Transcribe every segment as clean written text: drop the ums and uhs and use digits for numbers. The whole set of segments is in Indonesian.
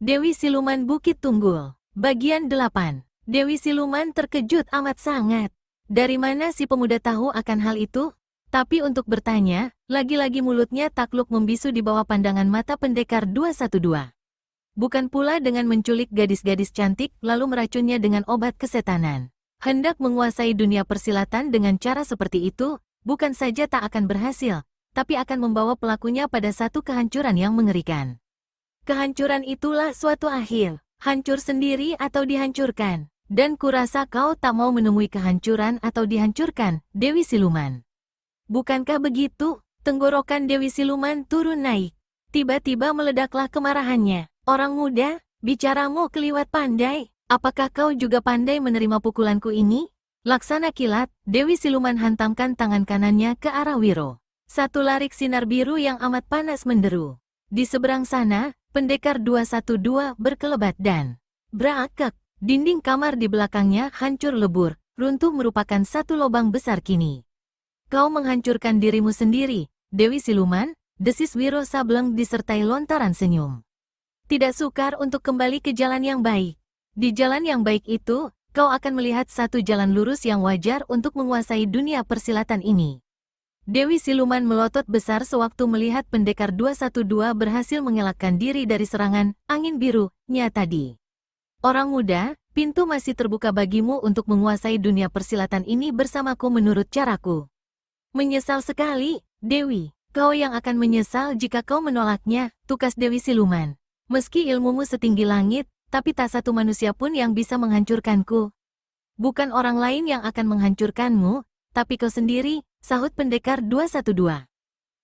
Dewi Siluman Bukit Tunggul. Bagian 8. Dewi Siluman terkejut amat sangat. Dari mana si pemuda tahu akan hal itu? Tapi untuk bertanya, lagi-lagi mulutnya takluk membisu di bawah pandangan mata pendekar 212. Bukan pula dengan menculik gadis-gadis cantik lalu meracunnya dengan obat kesetanan. Hendak menguasai dunia persilatan dengan cara seperti itu, bukan saja tak akan berhasil, tapi akan membawa pelakunya pada satu kehancuran yang mengerikan. Kehancuran itulah suatu akhir, hancur sendiri atau dihancurkan. Dan kurasa kau tak mau menemui kehancuran atau dihancurkan, Dewi Siluman. Bukankah begitu? Tenggorokan Dewi Siluman turun naik. Tiba-tiba meledaklah kemarahannya. Orang muda, bicaramu keliwat pandai. Apakah kau juga pandai menerima pukulanku ini? Laksana kilat, Dewi Siluman hantamkan tangan kanannya ke arah Wiro. Satu larik sinar biru yang amat panas menderu. Di seberang sana, pendekar 212 berkelebat dan berakak. Dinding kamar di belakangnya hancur lebur, runtuh merupakan satu lubang besar kini. Kau menghancurkan dirimu sendiri, Dewi Siluman, desis Wiro Sableng disertai lontaran senyum. Tidak sukar untuk kembali ke jalan yang baik. Di jalan yang baik itu, kau akan melihat satu jalan lurus yang wajar untuk menguasai dunia persilatan ini. Dewi Siluman melotot besar sewaktu melihat pendekar 212 berhasil mengelakkan diri dari serangan angin biru-nya tadi. Orang muda, pintu masih terbuka bagimu untuk menguasai dunia persilatan ini bersamaku menurut caraku. Menyesal sekali, Dewi. Kau yang akan menyesal jika kau menolaknya, tukas Dewi Siluman. Meski ilmumu setinggi langit, tapi tak satu manusia pun yang bisa menghancurkanku. Bukan orang lain yang akan menghancurkanmu, tapi kau sendiri, sahut pendekar 212.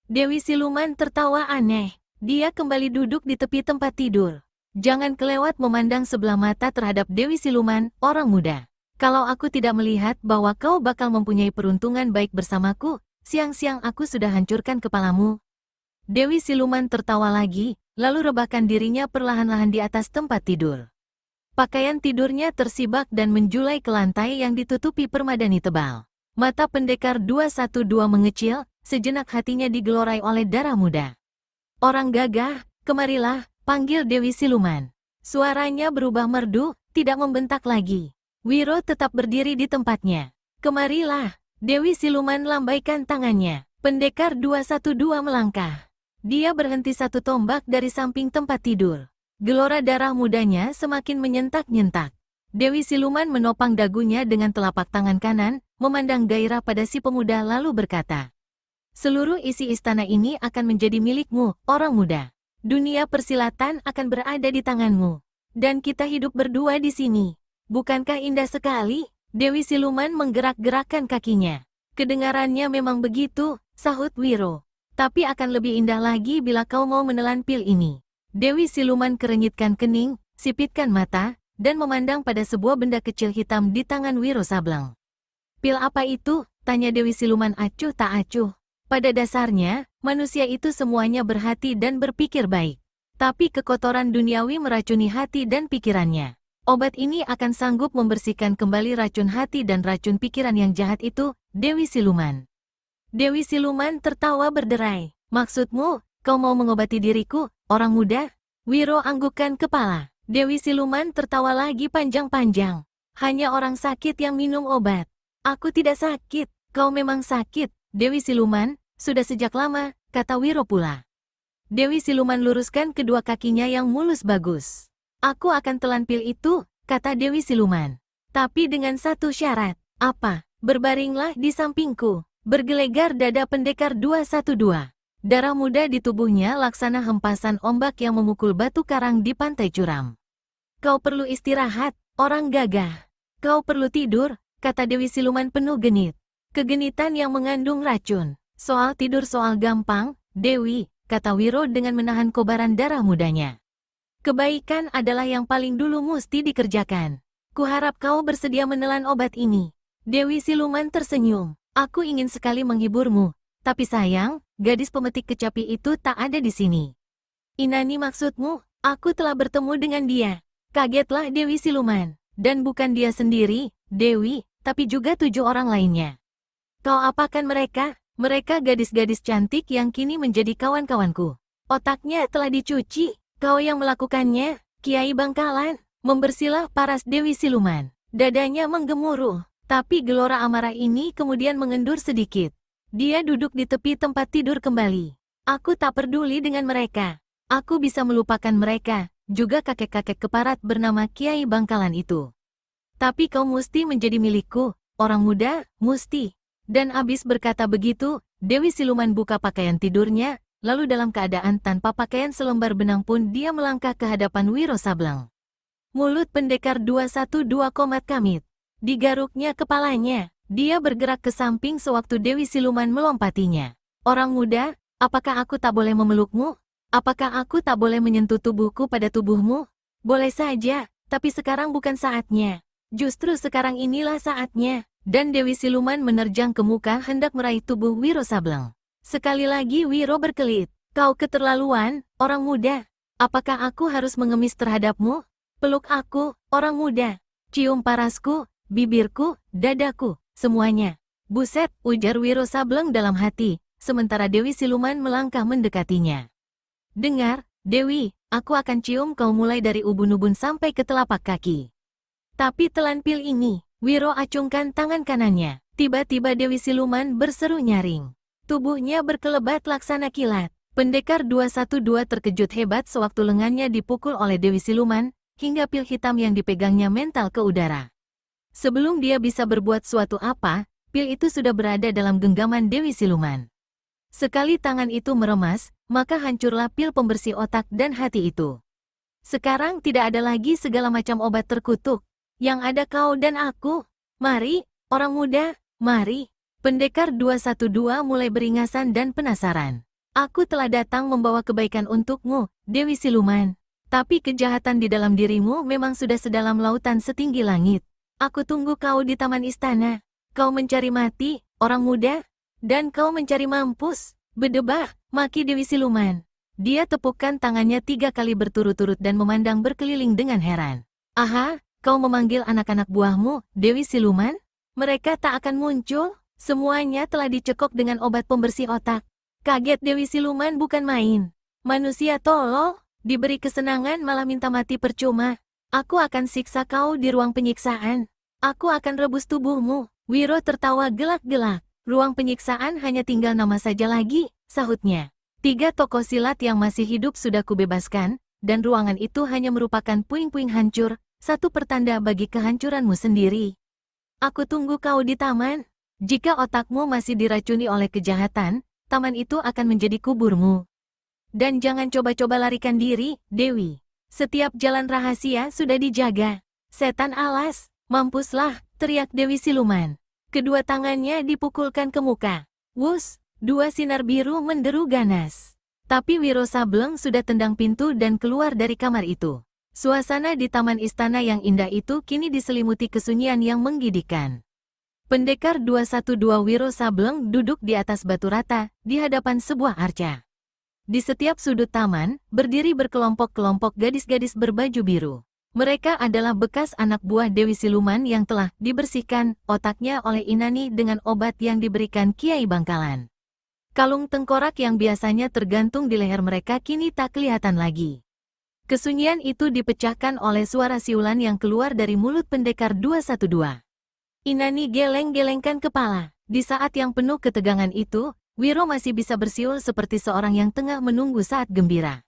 Dewi Siluman tertawa aneh. Dia kembali duduk di tepi tempat tidur. Jangan kelewat memandang sebelah mata terhadap Dewi Siluman, orang muda. Kalau aku tidak melihat bahwa kau bakal mempunyai peruntungan baik bersamaku, siang-siang aku sudah hancurkan kepalamu. Dewi Siluman tertawa lagi, lalu rebahkan dirinya perlahan-lahan di atas tempat tidur. Pakaian tidurnya tersibak dan menjulai ke lantai yang ditutupi permadani tebal. Mata pendekar 212 mengecil, sejenak hatinya digelorai oleh darah muda. Orang gagah, kemarilah, panggil Dewi Siluman. Suaranya berubah merdu, tidak membentak lagi. Wiro tetap berdiri di tempatnya. Kemarilah, Dewi Siluman lambaikan tangannya. Pendekar 212 melangkah. Dia berhenti satu tombak dari samping tempat tidur. Gelora darah mudanya semakin menyentak-nyentak. Dewi Siluman menopang dagunya dengan telapak tangan kanan, memandang gairah pada si pemuda lalu berkata, "Seluruh isi istana ini akan menjadi milikmu, orang muda. Dunia persilatan akan berada di tanganmu. Dan kita hidup berdua di sini. Bukankah indah sekali?" Dewi Siluman menggerak-gerakkan kakinya. "Kedengarannya memang begitu," sahut Wiro. "Tapi akan lebih indah lagi bila kau mau menelan pil ini." Dewi Siluman kerenyitkan kening, sipitkan mata, dan memandang pada sebuah benda kecil hitam di tangan Wiro Sableng. "Pil apa itu?" tanya Dewi Siluman acuh tak acuh. Pada dasarnya, manusia itu semuanya berhati dan berpikir baik. Tapi kekotoran duniawi meracuni hati dan pikirannya. Obat ini akan sanggup membersihkan kembali racun hati dan racun pikiran yang jahat itu, Dewi Siluman. Dewi Siluman tertawa berderai. "Maksudmu, kau mau mengobati diriku, orang muda?" Wiro anggukkan kepala. Dewi Siluman tertawa lagi panjang-panjang. "Hanya orang sakit yang minum obat. Aku tidak sakit, kau memang sakit, Dewi Siluman. Sudah sejak lama," kata Wiro pula. Dewi Siluman luruskan kedua kakinya yang mulus bagus. "Aku akan telan pil itu," kata Dewi Siluman. "Tapi dengan satu syarat." "Apa?" "Berbaringlah di sampingku." Bergelegar dada pendekar 212. Darah muda di tubuhnya laksana hempasan ombak yang memukul batu karang di pantai curam. "Kau perlu istirahat, orang gagah. Kau perlu tidur," kata Dewi Siluman penuh genit. Kegenitan yang mengandung racun. "Soal tidur soal gampang, Dewi," kata Wiro dengan menahan kobaran darah mudanya. "Kebaikan adalah yang paling dulu mesti dikerjakan. Kuharap kau bersedia menelan obat ini." Dewi Siluman tersenyum. "Aku ingin sekali menghiburmu, tapi sayang, gadis pemetik kecapi itu tak ada di sini." "Inani maksudmu?" "Aku telah bertemu dengan dia." Kagetlah Dewi Siluman. "Dan bukan dia sendiri, Dewi, tapi juga 7 orang lainnya." "Kau apakan mereka?" "Mereka gadis-gadis cantik yang kini menjadi kawan-kawanku. Otaknya telah dicuci." "Kau yang melakukannya?" Kiai Bangkalan, membersilah paras Dewi Siluman. Dadanya menggemuruh, tapi gelora amarah ini kemudian mengendur sedikit. Dia duduk di tepi tempat tidur kembali. Aku tak peduli dengan mereka. Aku bisa melupakan mereka, juga kakek-kakek keparat bernama Kiai Bangkalan itu. Tapi kau mesti menjadi milikku, orang muda, mesti. Dan abis berkata begitu, Dewi Siluman buka pakaian tidurnya, lalu dalam keadaan tanpa pakaian selembar benang pun dia melangkah ke hadapan Wiro Sableng. Mulut pendekar 212 komat kamit. Digaruknya kepalanya, dia bergerak ke samping sewaktu Dewi Siluman melompatinya. Orang muda, apakah aku tak boleh memelukmu? Apakah aku tak boleh menyentuh tubuhku pada tubuhmu? Boleh saja, tapi sekarang bukan saatnya. Justru sekarang inilah saatnya. Dan Dewi Siluman menerjang ke muka hendak meraih tubuh Wiro Sableng. Sekali lagi Wiro berkelit. Kau keterlaluan, orang muda. Apakah aku harus mengemis terhadapmu? Peluk aku, orang muda. Cium parasku, bibirku, dadaku, semuanya. Buset, ujar Wiro Sableng dalam hati, sementara Dewi Siluman melangkah mendekatinya. Dengar, Dewi, aku akan cium kau mulai dari ubun-ubun sampai ke telapak kaki. Tapi telan pil ini. Wiro acungkan tangan kanannya. Tiba-tiba Dewi Siluman berseru nyaring. Tubuhnya berkelebat laksana kilat. Pendekar 212 terkejut hebat sewaktu lengannya dipukul oleh Dewi Siluman, hingga pil hitam yang dipegangnya mental ke udara. Sebelum dia bisa berbuat suatu apa, pil itu sudah berada dalam genggaman Dewi Siluman. Sekali tangan itu meremas, maka hancurlah pil pembersih otak dan hati itu. Sekarang tidak ada lagi segala macam obat terkutuk. Yang ada kau dan aku. Mari, orang muda, mari. Pendekar 212 mulai beringasan dan penasaran. Aku telah datang membawa kebaikan untukmu, Dewi Siluman. Tapi kejahatan di dalam dirimu memang sudah sedalam lautan setinggi langit. Aku tunggu kau di taman istana. Kau mencari mati, orang muda, dan kau mencari mampus. Bedebah, maki Dewi Siluman. Dia tepukkan tangannya 3 kali berturut-turut dan memandang berkeliling dengan heran. Aha, kau memanggil anak-anak buahmu, Dewi Siluman? Mereka tak akan muncul, semuanya telah dicekok dengan obat pembersih otak. Kaget Dewi Siluman bukan main. Manusia tolol, diberi kesenangan malah minta mati percuma. Aku akan siksa kau di ruang penyiksaan. Aku akan rebus tubuhmu. Wiro tertawa gelak-gelak. Ruang penyiksaan hanya tinggal nama saja lagi, sahutnya. 3 tokoh silat yang masih hidup sudah kubebaskan, dan ruangan itu hanya merupakan puing-puing hancur, satu pertanda bagi kehancuranmu sendiri. Aku tunggu kau di taman. Jika otakmu masih diracuni oleh kejahatan, taman itu akan menjadi kuburmu. Dan jangan coba-coba larikan diri, Dewi. Setiap jalan rahasia sudah dijaga. Setan alas, mampuslah, teriak Dewi Siluman. Kedua tangannya dipukulkan ke muka. Wus, 2 sinar biru menderu ganas. Tapi Wiro Sableng sudah tendang pintu dan keluar dari kamar itu. Suasana di taman istana yang indah itu kini diselimuti kesunyian yang menggigitkan. Pendekar 212 Wiro Sableng duduk di atas batu rata, di hadapan sebuah arca. Di setiap sudut taman, berdiri berkelompok-kelompok gadis-gadis berbaju biru. Mereka adalah bekas anak buah Dewi Siluman yang telah dibersihkan otaknya oleh Inani dengan obat yang diberikan Kiai Bangkalan. Kalung tengkorak yang biasanya tergantung di leher mereka kini tak kelihatan lagi. Kesunyian itu dipecahkan oleh suara siulan yang keluar dari mulut pendekar 212. Inani geleng-gelengkan kepala. Di saat yang penuh ketegangan itu, Wiro masih bisa bersiul seperti seorang yang tengah menunggu saat gembira.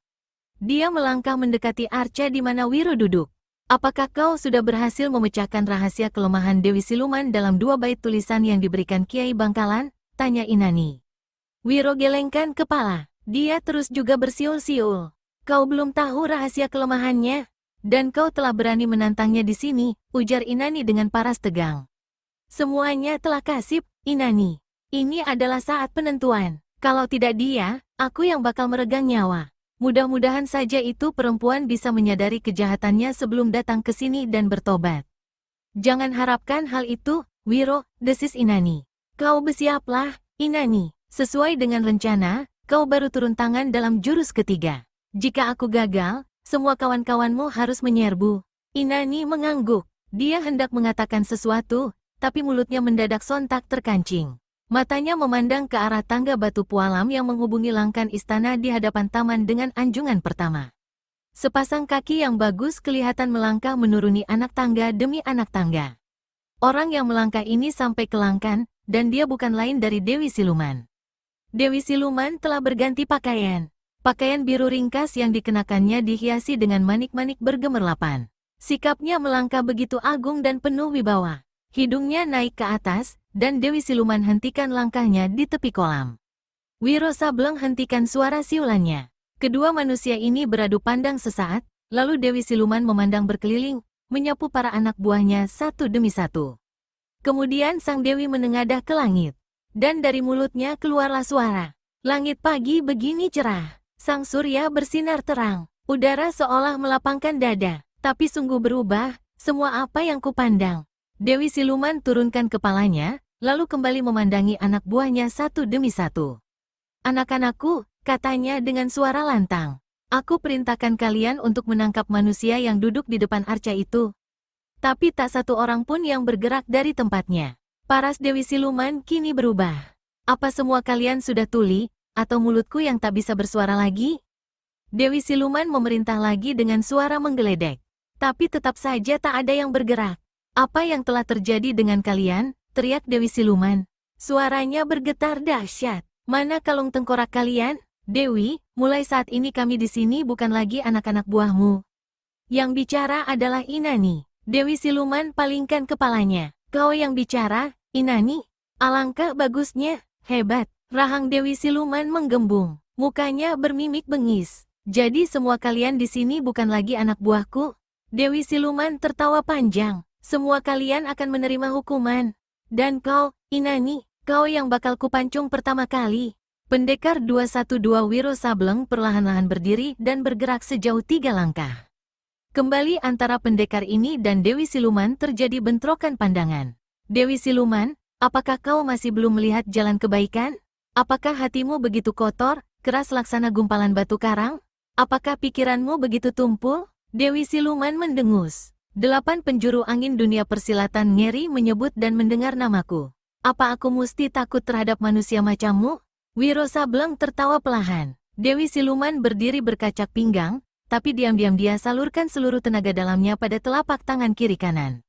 Dia melangkah mendekati arca di mana Wiro duduk. Apakah kau sudah berhasil memecahkan rahasia kelemahan Dewi Siluman dalam 2 bait tulisan yang diberikan Kiai Bangkalan? Tanya Inani. Wiro gelengkan kepala. Dia terus juga bersiul-siul. Kau belum tahu rahasia kelemahannya, dan kau telah berani menantangnya di sini, ujar Inani dengan paras tegang. Semuanya telah kasib, Inani. Ini adalah saat penentuan. Kalau tidak dia, aku yang bakal meregang nyawa. Mudah-mudahan saja itu perempuan bisa menyadari kejahatannya sebelum datang ke sini dan bertobat. Jangan harapkan hal itu, Wiro, desis Inani. Kau bersiaplah, Inani. Sesuai dengan rencana, kau baru turun tangan dalam jurus ketiga. Jika aku gagal, semua kawan-kawanmu harus menyerbu. Inani mengangguk. Dia hendak mengatakan sesuatu, tapi mulutnya mendadak sontak terkancing. Matanya memandang ke arah tangga batu pualam yang menghubungi langkan istana di hadapan taman dengan anjungan pertama. Sepasang kaki yang bagus kelihatan melangkah menuruni anak tangga demi anak tangga. Orang yang melangkah ini sampai ke langkan, dan dia bukan lain dari Dewi Siluman. Dewi Siluman telah berganti pakaian. Pakaian biru ringkas yang dikenakannya dihiasi dengan manik-manik bergemerlapan. Sikapnya melangkah begitu agung dan penuh wibawa. Hidungnya naik ke atas, dan Dewi Siluman hentikan langkahnya di tepi kolam. Wiro Sableng hentikan suara siulannya. Kedua manusia ini beradu pandang sesaat, lalu Dewi Siluman memandang berkeliling, menyapu para anak buahnya satu demi satu. Kemudian sang Dewi menengadah ke langit. Dan dari mulutnya keluarlah suara. Langit pagi begini cerah. Sang surya bersinar terang. Udara seolah melapangkan dada. Tapi sungguh berubah, semua apa yang kupandang. Dewi Siluman turunkan kepalanya, lalu kembali memandangi anak buahnya satu demi satu. Anak-anakku, katanya dengan suara lantang. Aku perintahkan kalian untuk menangkap manusia yang duduk di depan arca itu. Tapi tak satu orang pun yang bergerak dari tempatnya. Paras Dewi Siluman kini berubah. Apa semua kalian sudah tuli, atau mulutku yang tak bisa bersuara lagi? Dewi Siluman memerintah lagi dengan suara menggeledek. Tapi tetap saja tak ada yang bergerak. Apa yang telah terjadi dengan kalian? Teriak Dewi Siluman. Suaranya bergetar dahsyat. Mana kalung tengkorak kalian? Dewi, mulai saat ini kami di sini bukan lagi anak-anak buahmu. Yang bicara adalah Inani. Dewi Siluman palingkan kepalanya. Kau yang bicara, Inani? Alangkah bagusnya, hebat. Rahang Dewi Siluman menggembung. Mukanya bermimik bengis. Jadi semua kalian di sini bukan lagi anak buahku? Dewi Siluman tertawa panjang. Semua kalian akan menerima hukuman. Dan kau, Inani, kau yang bakal kupancung pertama kali. Pendekar 212 Wiro Sableng perlahan-lahan berdiri dan bergerak sejauh 3 langkah. Kembali antara pendekar ini dan Dewi Siluman terjadi bentrokan pandangan. Dewi Siluman, apakah kau masih belum melihat jalan kebaikan? Apakah hatimu begitu kotor, keras laksana gumpalan batu karang? Apakah pikiranmu begitu tumpul? Dewi Siluman mendengus. 8 penjuru angin dunia persilatan ngeri menyebut dan mendengar namaku. Apa aku mesti takut terhadap manusia macammu? Wiro Sableng tertawa pelahan. Dewi Siluman berdiri berkacak pinggang, tapi diam-diam dia salurkan seluruh tenaga dalamnya pada telapak tangan kiri kanan.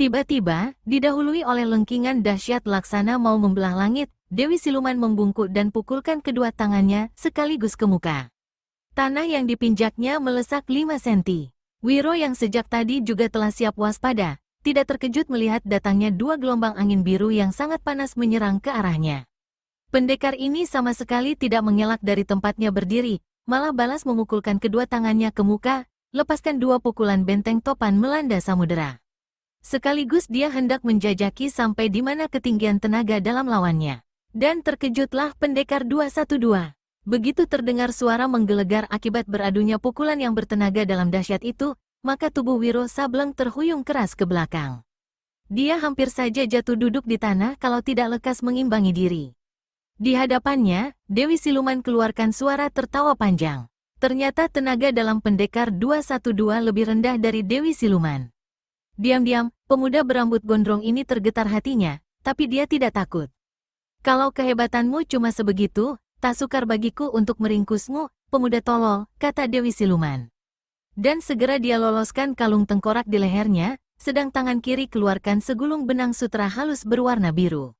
Tiba-tiba, didahului oleh lengkingan dahsyat laksana mau membelah langit, Dewi Siluman membungkuk dan pukulkan kedua tangannya sekaligus ke muka. Tanah yang dipinjaknya melesak 5 senti. Wiro yang sejak tadi juga telah siap waspada, tidak terkejut melihat datangnya 2 gelombang angin biru yang sangat panas menyerang ke arahnya. Pendekar ini sama sekali tidak mengelak dari tempatnya berdiri, malah balas memukulkan kedua tangannya ke muka, lepaskan 2 pukulan benteng topan melanda samudera. Sekaligus dia hendak menjajaki sampai di mana ketinggian tenaga dalam lawannya. Dan terkejutlah pendekar 212. Begitu terdengar suara menggelegar akibat beradunya pukulan yang bertenaga dalam dahsyat itu, maka tubuh Wiro Sableng terhuyung keras ke belakang. Dia hampir saja jatuh duduk di tanah kalau tidak lekas mengimbangi diri. Di hadapannya, Dewi Siluman keluarkan suara tertawa panjang. Ternyata tenaga dalam pendekar 212 lebih rendah dari Dewi Siluman. Diam-diam, pemuda berambut gondrong ini tergetar hatinya, tapi dia tidak takut. Kalau kehebatanmu cuma sebegitu, tak sukar bagiku untuk meringkusmu, pemuda tolol, kata Dewi Siluman. Dan segera dia loloskan kalung tengkorak di lehernya, sedang tangan kiri keluarkan segulung benang sutra halus berwarna biru.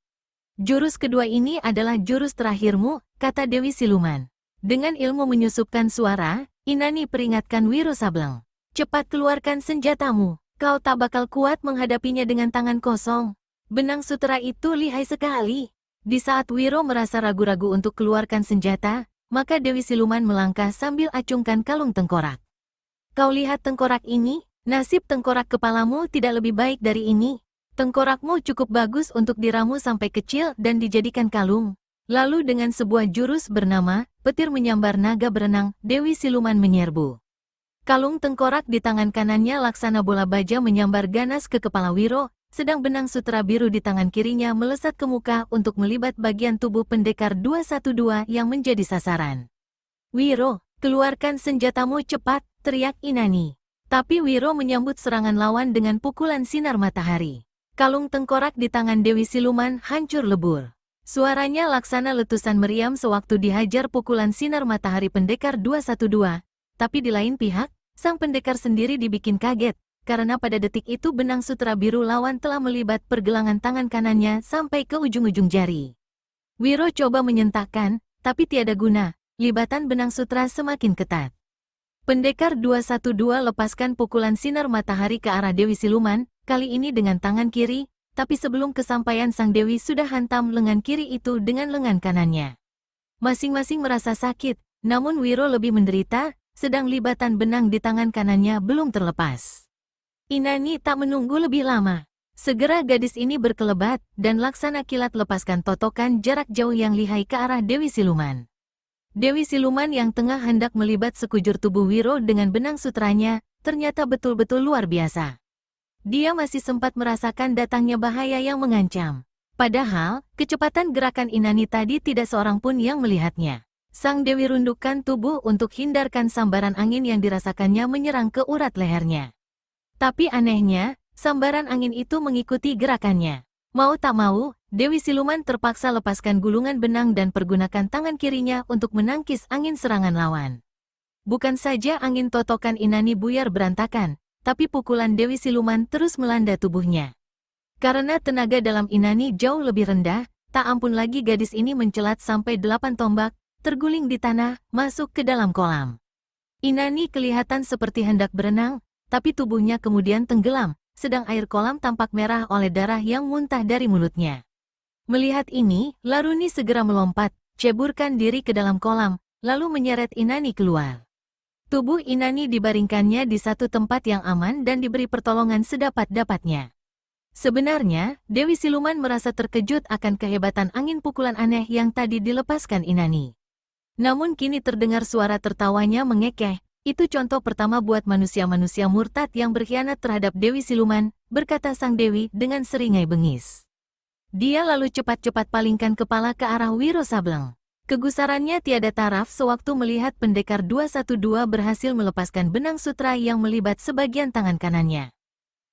Jurus kedua ini adalah jurus terakhirmu, kata Dewi Siluman. Dengan ilmu menyusupkan suara, Inani peringatkan Wiro Sableng. Cepat keluarkan senjatamu, kau tak bakal kuat menghadapinya dengan tangan kosong. Benang sutera itu lihai sekali. Di saat Wiro merasa ragu-ragu untuk keluarkan senjata, maka Dewi Siluman melangkah sambil acungkan kalung tengkorak. Kau lihat tengkorak ini? Nasib tengkorak kepalamu tidak lebih baik dari ini. Tengkorakmu cukup bagus untuk diramu sampai kecil dan dijadikan kalung. Lalu dengan sebuah jurus bernama petir menyambar naga berenang, Dewi Siluman menyerbu. Kalung tengkorak di tangan kanannya laksana bola baja menyambar ganas ke kepala Wiro, sedang benang sutera biru di tangan kirinya melesat ke muka untuk melibat bagian tubuh pendekar 212 yang menjadi sasaran. Wiro, keluarkan senjatamu cepat, teriak Inani. Tapi Wiro menyambut serangan lawan dengan pukulan sinar matahari. Kalung tengkorak di tangan Dewi Siluman hancur lebur. Suaranya laksana letusan meriam sewaktu dihajar pukulan sinar matahari pendekar 212, Tapi di lain pihak, sang pendekar sendiri dibikin kaget, karena pada detik itu benang sutra biru lawan telah melibat pergelangan tangan kanannya sampai ke ujung-ujung jari. Wiro coba menyentakkan, tapi tiada guna, libatan benang sutra semakin ketat. Pendekar 212 lepaskan pukulan sinar matahari ke arah Dewi Siluman, kali ini dengan tangan kiri, tapi sebelum kesampaian sang Dewi sudah hantam lengan kiri itu dengan lengan kanannya. Masing-masing merasa sakit, namun Wiro lebih menderita, sedang libatan benang di tangan kanannya belum terlepas. Inani tak menunggu lebih lama. Segera gadis ini berkelebat, dan laksana kilat lepaskan totokan jarak jauh yang lihai ke arah Dewi Siluman. Dewi Siluman yang tengah hendak melibat sekujur tubuh Wiro dengan benang sutranya, ternyata betul-betul luar biasa. Dia masih sempat merasakan datangnya bahaya yang mengancam. Padahal, kecepatan gerakan Inani tadi tidak seorang pun yang melihatnya. Sang Dewi rundukkan tubuh untuk hindarkan sambaran angin yang dirasakannya menyerang ke urat lehernya. Tapi anehnya, sambaran angin itu mengikuti gerakannya. Mau tak mau, Dewi Siluman terpaksa lepaskan gulungan benang dan pergunakan tangan kirinya untuk menangkis angin serangan lawan. Bukan saja angin totokan Inani buyar berantakan, tapi pukulan Dewi Siluman terus melanda tubuhnya. Karena tenaga dalam Inani jauh lebih rendah, tak ampun lagi gadis ini mencelat sampai 8 tombak, terguling di tanah, masuk ke dalam kolam. Inani kelihatan seperti hendak berenang, tapi tubuhnya kemudian tenggelam, sedang air kolam tampak merah oleh darah yang muntah dari mulutnya. Melihat ini, Laruni segera melompat, ceburkan diri ke dalam kolam, lalu menyeret Inani keluar. Tubuh Inani dibaringkannya di satu tempat yang aman dan diberi pertolongan sedapat-dapatnya. Sebenarnya, Dewi Siluman merasa terkejut akan kehebatan angin pukulan aneh yang tadi dilepaskan Inani. Namun kini terdengar suara tertawanya mengekeh. Itu contoh pertama buat manusia-manusia murtad yang berkhianat terhadap Dewi Siluman, berkata sang Dewi dengan seringai bengis. Dia lalu cepat-cepat palingkan kepala ke arah Wiro Sableng. Kegusarannya tiada taraf sewaktu melihat pendekar 212 berhasil melepaskan benang sutra yang melibat sebagian tangan kanannya.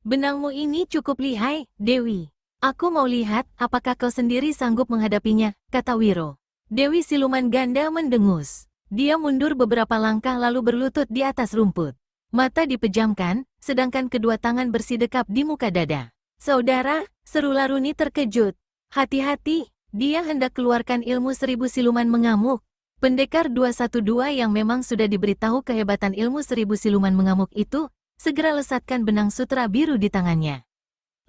Benangmu ini cukup lihai, Dewi. Aku mau lihat apakah kau sendiri sanggup menghadapinya, kata Wiro. Dewi Siluman ganda mendengus. Dia mundur beberapa langkah lalu berlutut di atas rumput. Mata dipejamkan, sedangkan kedua tangan bersidekap di muka dada. Saudara, seru Laruni terkejut. Hati-hati, dia hendak keluarkan ilmu 1000 siluman mengamuk. Pendekar 212 yang memang sudah diberitahu kehebatan ilmu 1000 siluman mengamuk itu, segera lesatkan benang sutra biru di tangannya.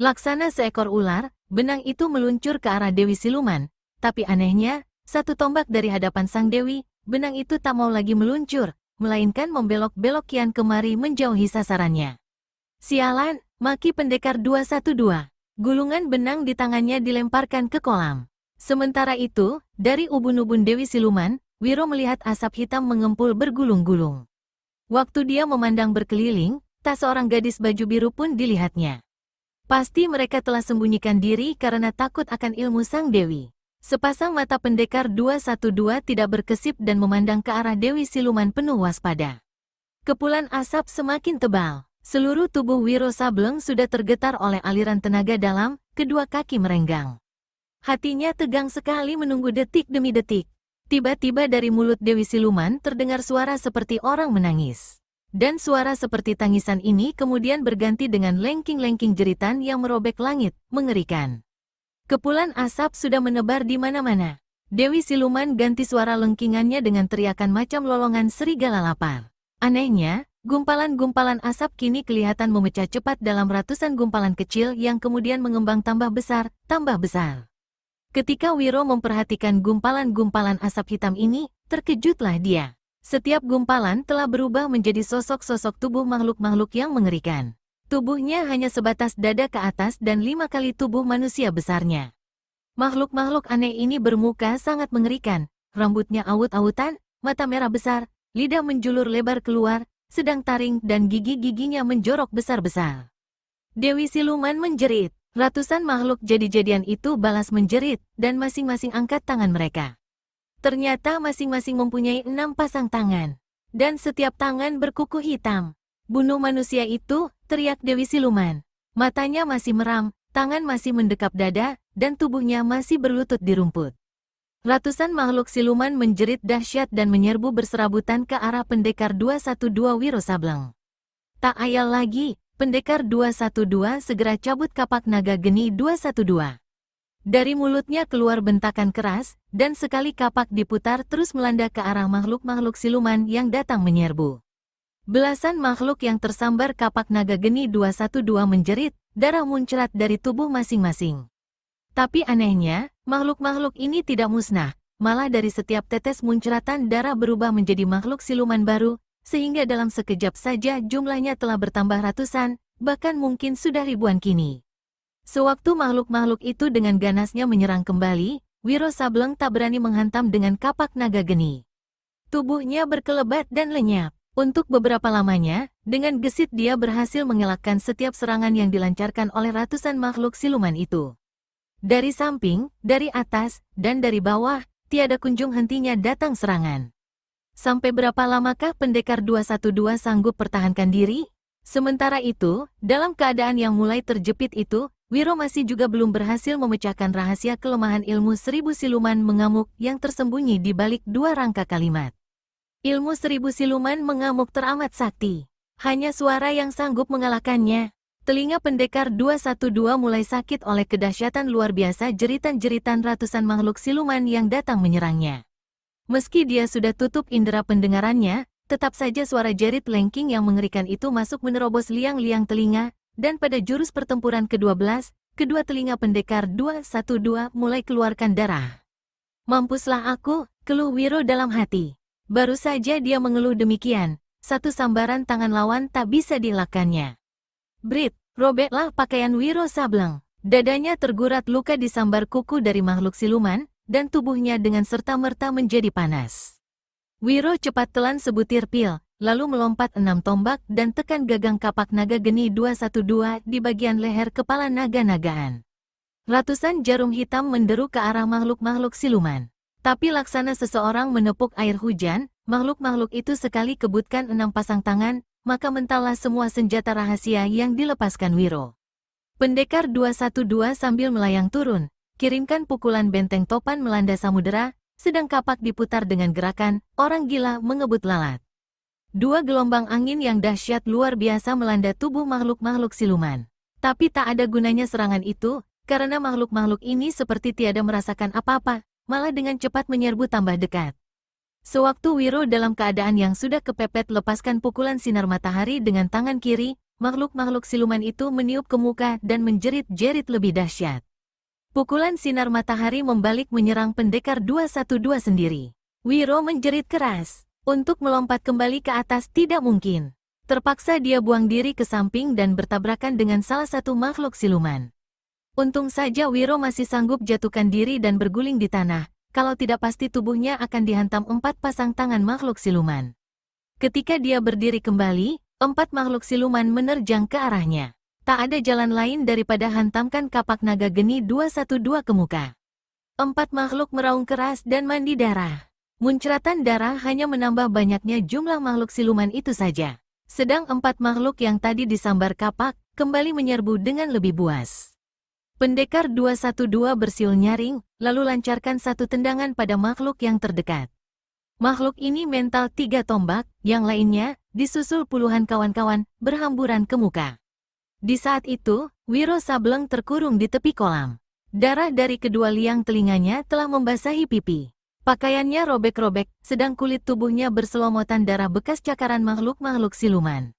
Laksana seekor ular, benang itu meluncur ke arah Dewi Siluman. Tapi anehnya, satu tombak dari hadapan sang Dewi, benang itu tak mau lagi meluncur, melainkan membelok-belok kian kemari menjauhi sasarannya. Sialan, maki pendekar 212. Gulungan benang di tangannya dilemparkan ke kolam. Sementara itu, dari ubun-ubun Dewi Siluman, Wiro melihat asap hitam mengempul bergulung-gulung. Waktu dia memandang berkeliling, tak seorang gadis baju biru pun dilihatnya. Pasti mereka telah sembunyikan diri karena takut akan ilmu sang Dewi. Sepasang mata pendekar 212 tidak berkesip dan memandang ke arah Dewi Siluman penuh waspada. Kepulan asap semakin tebal. Seluruh tubuh Wiro Sableng sudah tergetar oleh aliran tenaga dalam, kedua kaki merenggang. Hatinya tegang sekali menunggu detik demi detik. Tiba-tiba dari mulut Dewi Siluman terdengar suara seperti orang menangis. Dan suara seperti tangisan ini kemudian berganti dengan lengking-lengking jeritan yang merobek langit, mengerikan. Kepulan asap sudah menebar di mana-mana. Dewi Siluman ganti suara lengkingannya dengan teriakan macam lolongan serigala lapar. Anehnya, gumpalan-gumpalan asap kini kelihatan memecah cepat dalam ratusan gumpalan kecil yang kemudian mengembang tambah besar, tambah besar. Ketika Wiro memperhatikan gumpalan-gumpalan asap hitam ini, terkejutlah dia. Setiap gumpalan telah berubah menjadi sosok-sosok tubuh makhluk-makhluk yang mengerikan. Tubuhnya hanya sebatas dada ke atas dan 5 kali tubuh manusia besarnya. Makhluk-makhluk aneh ini bermuka sangat mengerikan, rambutnya awut-awutan, mata merah besar, lidah menjulur lebar keluar, sedang taring dan gigi-giginya menjorok besar-besar. Dewi Siluman menjerit, ratusan makhluk jadi-jadian itu balas menjerit, dan masing-masing angkat tangan mereka. Ternyata masing-masing mempunyai 6 pasang tangan, dan setiap tangan berkuku hitam. Bunuh manusia itu, teriak Dewi Siluman. Matanya masih meram, tangan masih mendekap dada, dan tubuhnya masih berlutut di rumput. Ratusan makhluk siluman menjerit dahsyat dan menyerbu berserabutan ke arah Pendekar 212 Wiro Sableng. Tak ayal lagi, Pendekar 212 segera cabut kapak naga geni 212. Dari mulutnya keluar bentakan keras, dan sekali kapak diputar terus melanda ke arah makhluk-makhluk siluman yang datang menyerbu. Belasan makhluk yang tersambar kapak naga geni 212 menjerit, darah muncrat dari tubuh masing-masing. Tapi anehnya, makhluk-makhluk ini tidak musnah, malah dari setiap tetes muncratan darah berubah menjadi makhluk siluman baru, sehingga dalam sekejap saja jumlahnya telah bertambah ratusan, bahkan mungkin sudah ribuan kini. Sewaktu makhluk-makhluk itu dengan ganasnya menyerang kembali, Wiro Sableng tak berani menghantam dengan kapak naga geni. Tubuhnya berkelebat dan lenyap. Untuk beberapa lamanya, dengan gesit dia berhasil mengelakkan setiap serangan yang dilancarkan oleh ratusan makhluk siluman itu. Dari samping, dari atas, dan dari bawah, tiada kunjung hentinya datang serangan. Sampai berapa lamakah Pendekar 212 sanggup pertahankan diri? Sementara itu, dalam keadaan yang mulai terjepit itu, Wiro masih juga belum berhasil memecahkan rahasia kelemahan ilmu 1000 siluman mengamuk yang tersembunyi di balik dua rangka kalimat. Ilmu 1000 siluman mengamuk teramat sakti. Hanya suara yang sanggup mengalahkannya. Telinga Pendekar 212 mulai sakit oleh kedahsyatan luar biasa jeritan-jeritan ratusan makhluk siluman yang datang menyerangnya. Meski dia sudah tutup indera pendengarannya, tetap saja suara jerit lengking yang mengerikan itu masuk menerobos liang-liang telinga, dan pada jurus pertempuran ke-12, kedua telinga Pendekar 212 mulai keluarkan darah. Mampuslah aku, keluh Wiro dalam hati. Baru saja dia mengeluh demikian, satu sambaran tangan lawan tak bisa dielakkannya. Brit, robeklah pakaian Wiro Sableng. Dadanya tergurat luka disambar kuku dari makhluk siluman, dan tubuhnya dengan serta-merta menjadi panas. Wiro cepat telan sebutir pil, lalu melompat 6 tombak dan tekan gagang kapak naga geni 212 di bagian leher kepala naga-nagaan. Ratusan jarum hitam menderu ke arah makhluk-makhluk siluman. Tapi laksana seseorang menepuk air hujan, makhluk-makhluk itu sekali kebutkan 6 pasang tangan, maka mentallah semua senjata rahasia yang dilepaskan Wiro. Pendekar 212 sambil melayang turun, kirimkan pukulan benteng topan melanda samudera, sedang kapak diputar dengan gerakan, orang gila mengebut lalat. Dua gelombang angin yang dahsyat luar biasa melanda tubuh makhluk-makhluk siluman. Tapi tak ada gunanya serangan itu, karena makhluk-makhluk ini seperti tiada merasakan apa-apa, malah dengan cepat menyerbu tambah dekat. Sewaktu Wiro dalam keadaan yang sudah kepepet lepaskan pukulan sinar matahari dengan tangan kiri, makhluk-makhluk siluman itu meniup ke muka dan menjerit-jerit lebih dahsyat. Pukulan sinar matahari membalik menyerang Pendekar 212 sendiri. Wiro menjerit keras. Untuk melompat kembali ke atas tidak mungkin. Terpaksa dia buang diri ke samping dan bertabrakan dengan salah satu makhluk siluman. Untung saja Wiro masih sanggup jatuhkan diri dan berguling di tanah. Kalau tidak pasti tubuhnya akan dihantam 4 pasang tangan makhluk siluman. Ketika dia berdiri kembali, 4 makhluk siluman menerjang ke arahnya. Tak ada jalan lain daripada hantamkan kapak naga geni 212 ke muka. 4 makhluk meraung keras dan mandi darah. Muncratan darah hanya menambah banyaknya jumlah makhluk siluman itu saja. Sedang 4 makhluk yang tadi disambar kapak, kembali menyerbu dengan lebih buas. Pendekar 212 bersiul nyaring, lalu lancarkan satu tendangan pada makhluk yang terdekat. Makhluk ini mental 3 tombak, yang lainnya, disusul puluhan kawan-kawan, berhamburan ke muka. Di saat itu, Wiro Sableng terkurung di tepi kolam. Darah dari kedua liang telinganya telah membasahi pipi. Pakaiannya robek-robek, sedang kulit tubuhnya berselomotan darah bekas cakaran makhluk-makhluk siluman.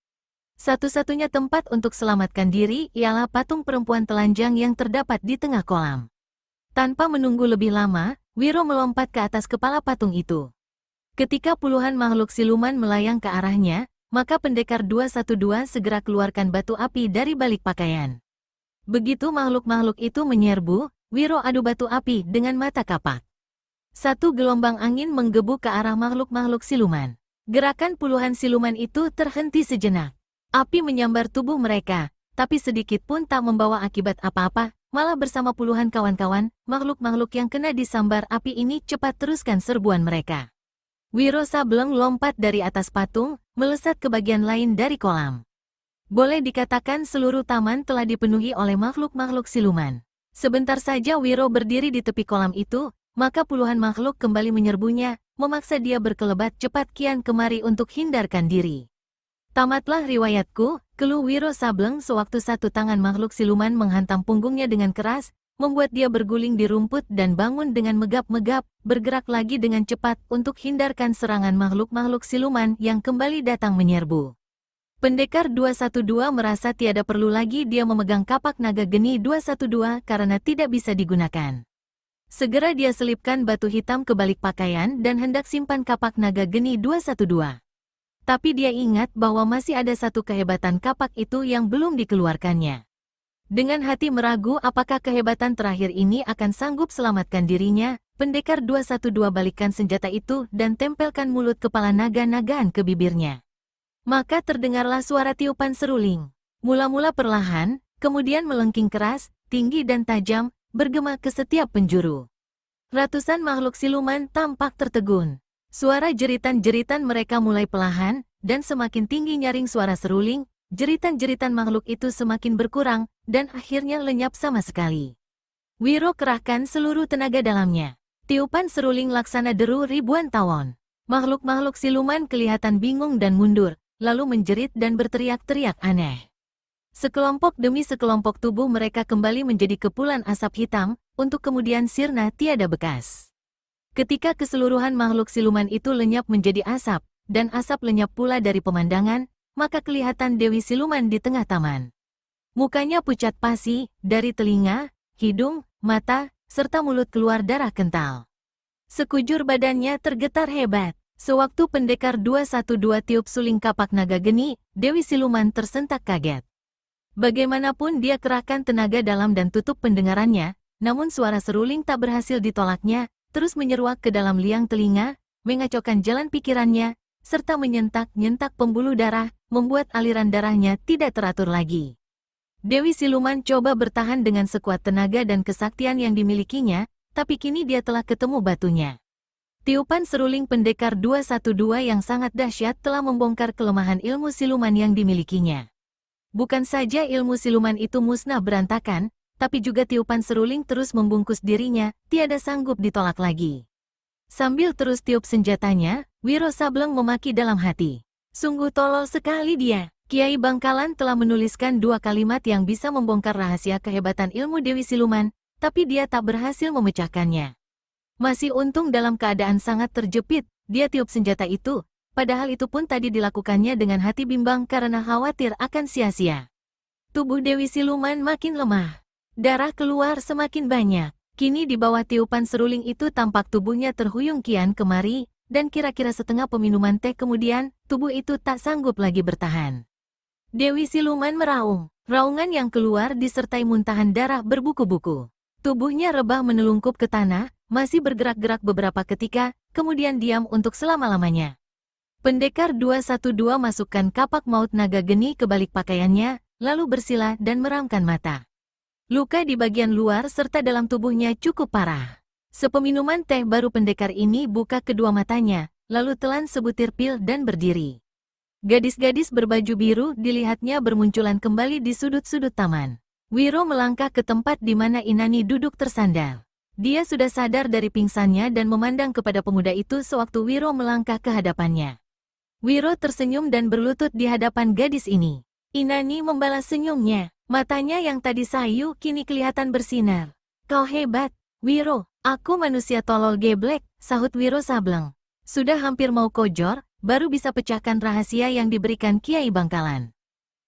Satu-satunya tempat untuk selamatkan diri ialah patung perempuan telanjang yang terdapat di tengah kolam. Tanpa menunggu lebih lama, Wiro melompat ke atas kepala patung itu. Ketika puluhan makhluk siluman melayang ke arahnya, maka Pendekar 212 segera keluarkan batu api dari balik pakaian. Begitu makhluk-makhluk itu menyerbu, Wiro adu batu api dengan mata kapak. Satu gelombang angin menggebu ke arah makhluk-makhluk siluman. Gerakan puluhan siluman itu terhenti sejenak. Api menyambar tubuh mereka, tapi sedikit pun tak membawa akibat apa-apa, malah bersama puluhan kawan-kawan, makhluk-makhluk yang kena disambar api ini cepat teruskan serbuan mereka. Wiro Sableng lompat dari atas patung, melesat ke bagian lain dari kolam. Boleh dikatakan seluruh taman telah dipenuhi oleh makhluk-makhluk siluman. Sebentar saja Wiro berdiri di tepi kolam itu, maka puluhan makhluk kembali menyerbunya, memaksa dia berkelebat cepat kian kemari untuk hindarkan diri. Tamatlah riwayatku, keluh Wiro Sableng sewaktu satu tangan makhluk siluman menghantam punggungnya dengan keras, membuat dia berguling di rumput dan bangun dengan megap-megap, bergerak lagi dengan cepat untuk hindarkan serangan makhluk-makhluk siluman yang kembali datang menyerbu. Pendekar 212 merasa tiada perlu lagi dia memegang kapak naga geni 212 karena tidak bisa digunakan. Segera dia selipkan batu hitam ke balik pakaian dan hendak simpan kapak naga geni 212. Tapi dia ingat bahwa masih ada satu kehebatan kapak itu yang belum dikeluarkannya. Dengan hati meragu apakah kehebatan terakhir ini akan sanggup selamatkan dirinya, pendekar 212 balikkan senjata itu dan tempelkan mulut kepala naga-nagaan ke bibirnya. Maka terdengarlah suara tiupan seruling. Mula-mula perlahan, kemudian melengking keras, tinggi dan tajam, bergema ke setiap penjuru. Ratusan makhluk siluman tampak tertegun. Suara jeritan-jeritan mereka mulai perlahan, dan semakin tinggi nyaring suara seruling, jeritan-jeritan makhluk itu semakin berkurang, dan akhirnya lenyap sama sekali. Wiro kerahkan seluruh tenaga dalamnya. Tiupan seruling laksana deru ribuan tawon. Makhluk-makhluk siluman kelihatan bingung dan mundur, lalu menjerit dan berteriak-teriak aneh. Sekelompok demi sekelompok tubuh mereka kembali menjadi kepulan asap hitam, untuk kemudian sirna tiada bekas. Ketika keseluruhan makhluk siluman itu lenyap menjadi asap, dan asap lenyap pula dari pemandangan, maka kelihatan Dewi Siluman di tengah taman. Mukanya pucat pasi, dari telinga, hidung, mata, serta mulut keluar darah kental. Sekujur badannya tergetar hebat. Sewaktu pendekar 212 tiup suling kapak naga geni, Dewi Siluman tersentak kaget. Bagaimanapun dia kerahkan tenaga dalam dan tutup pendengarannya, namun suara seruling tak berhasil ditolaknya, terus menyeruak ke dalam liang telinga, mengacaukan jalan pikirannya, serta menyentak-nyentak pembuluh darah, membuat aliran darahnya tidak teratur lagi. Dewi Siluman coba bertahan dengan sekuat tenaga dan kesaktian yang dimilikinya, tapi kini dia telah ketemu batunya. Tiupan seruling pendekar 212 yang sangat dahsyat telah membongkar kelemahan ilmu siluman yang dimilikinya. Bukan saja ilmu siluman itu musnah berantakan, tapi juga tiupan seruling terus membungkus dirinya, tiada sanggup ditolak lagi. Sambil terus tiup senjatanya, Wiro Sableng memaki dalam hati. Sungguh tolol sekali dia. Kiai Bangkalan telah menuliskan 2 kalimat yang bisa membongkar rahasia kehebatan ilmu Dewi Siluman, tapi dia tak berhasil memecahkannya. Masih untung dalam keadaan sangat terjepit, dia tiup senjata itu, padahal itu pun tadi dilakukannya dengan hati bimbang karena khawatir akan sia-sia. Tubuh Dewi Siluman makin lemah. Darah keluar semakin banyak. Kini di bawah tiupan seruling itu tampak tubuhnya terhuyung kian kemari, dan kira-kira setengah peminuman teh kemudian, tubuh itu tak sanggup lagi bertahan. Dewi Siluman meraung. Raungan yang keluar disertai muntahan darah berbuku-buku. Tubuhnya rebah menelungkup ke tanah, masih bergerak-gerak beberapa ketika, kemudian diam untuk selama-lamanya. Pendekar 212 masukkan kapak maut naga geni ke balik pakaiannya, lalu bersila dan meramkan mata. Luka di bagian luar serta dalam tubuhnya cukup parah. Sepeminuman teh baru pendekar ini buka kedua matanya, lalu telan sebutir pil dan berdiri. Gadis-gadis berbaju biru dilihatnya bermunculan kembali di sudut-sudut taman. Wiro melangkah ke tempat di mana Inani duduk tersandar. Dia sudah sadar dari pingsannya dan memandang kepada pemuda itu sewaktu Wiro melangkah ke hadapannya. Wiro tersenyum dan berlutut di hadapan gadis ini. Inani membalas senyumnya. Matanya yang tadi sayu kini kelihatan bersinar. Kau hebat, Wiro. Aku manusia tolol geblek, sahut Wiro Sableng. Sudah hampir mau kojor, baru bisa pecahkan rahasia yang diberikan Kiai Bangkalan.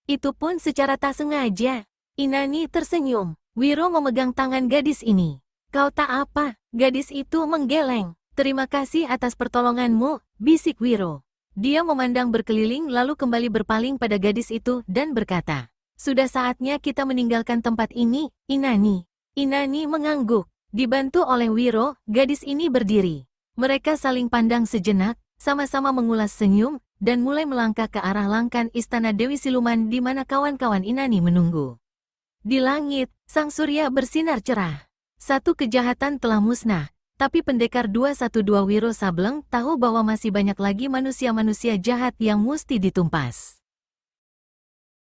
Itu pun secara tak sengaja. Inani tersenyum. Wiro memegang tangan gadis ini. Kau tak apa, gadis itu menggeleng. Terima kasih atas pertolonganmu, bisik Wiro. Dia memandang berkeliling lalu kembali berpaling pada gadis itu dan berkata, sudah saatnya kita meninggalkan tempat ini, Inani. Inani mengangguk. Dibantu oleh Wiro, gadis ini berdiri. Mereka saling pandang sejenak, sama-sama mengulas senyum, dan mulai melangkah ke arah langkan istana Dewi Siluman di mana kawan-kawan Inani menunggu. Di langit, sang surya bersinar cerah. Satu kejahatan telah musnah, tapi pendekar 212 Wiro Sableng tahu bahwa masih banyak lagi manusia-manusia jahat yang mesti ditumpas.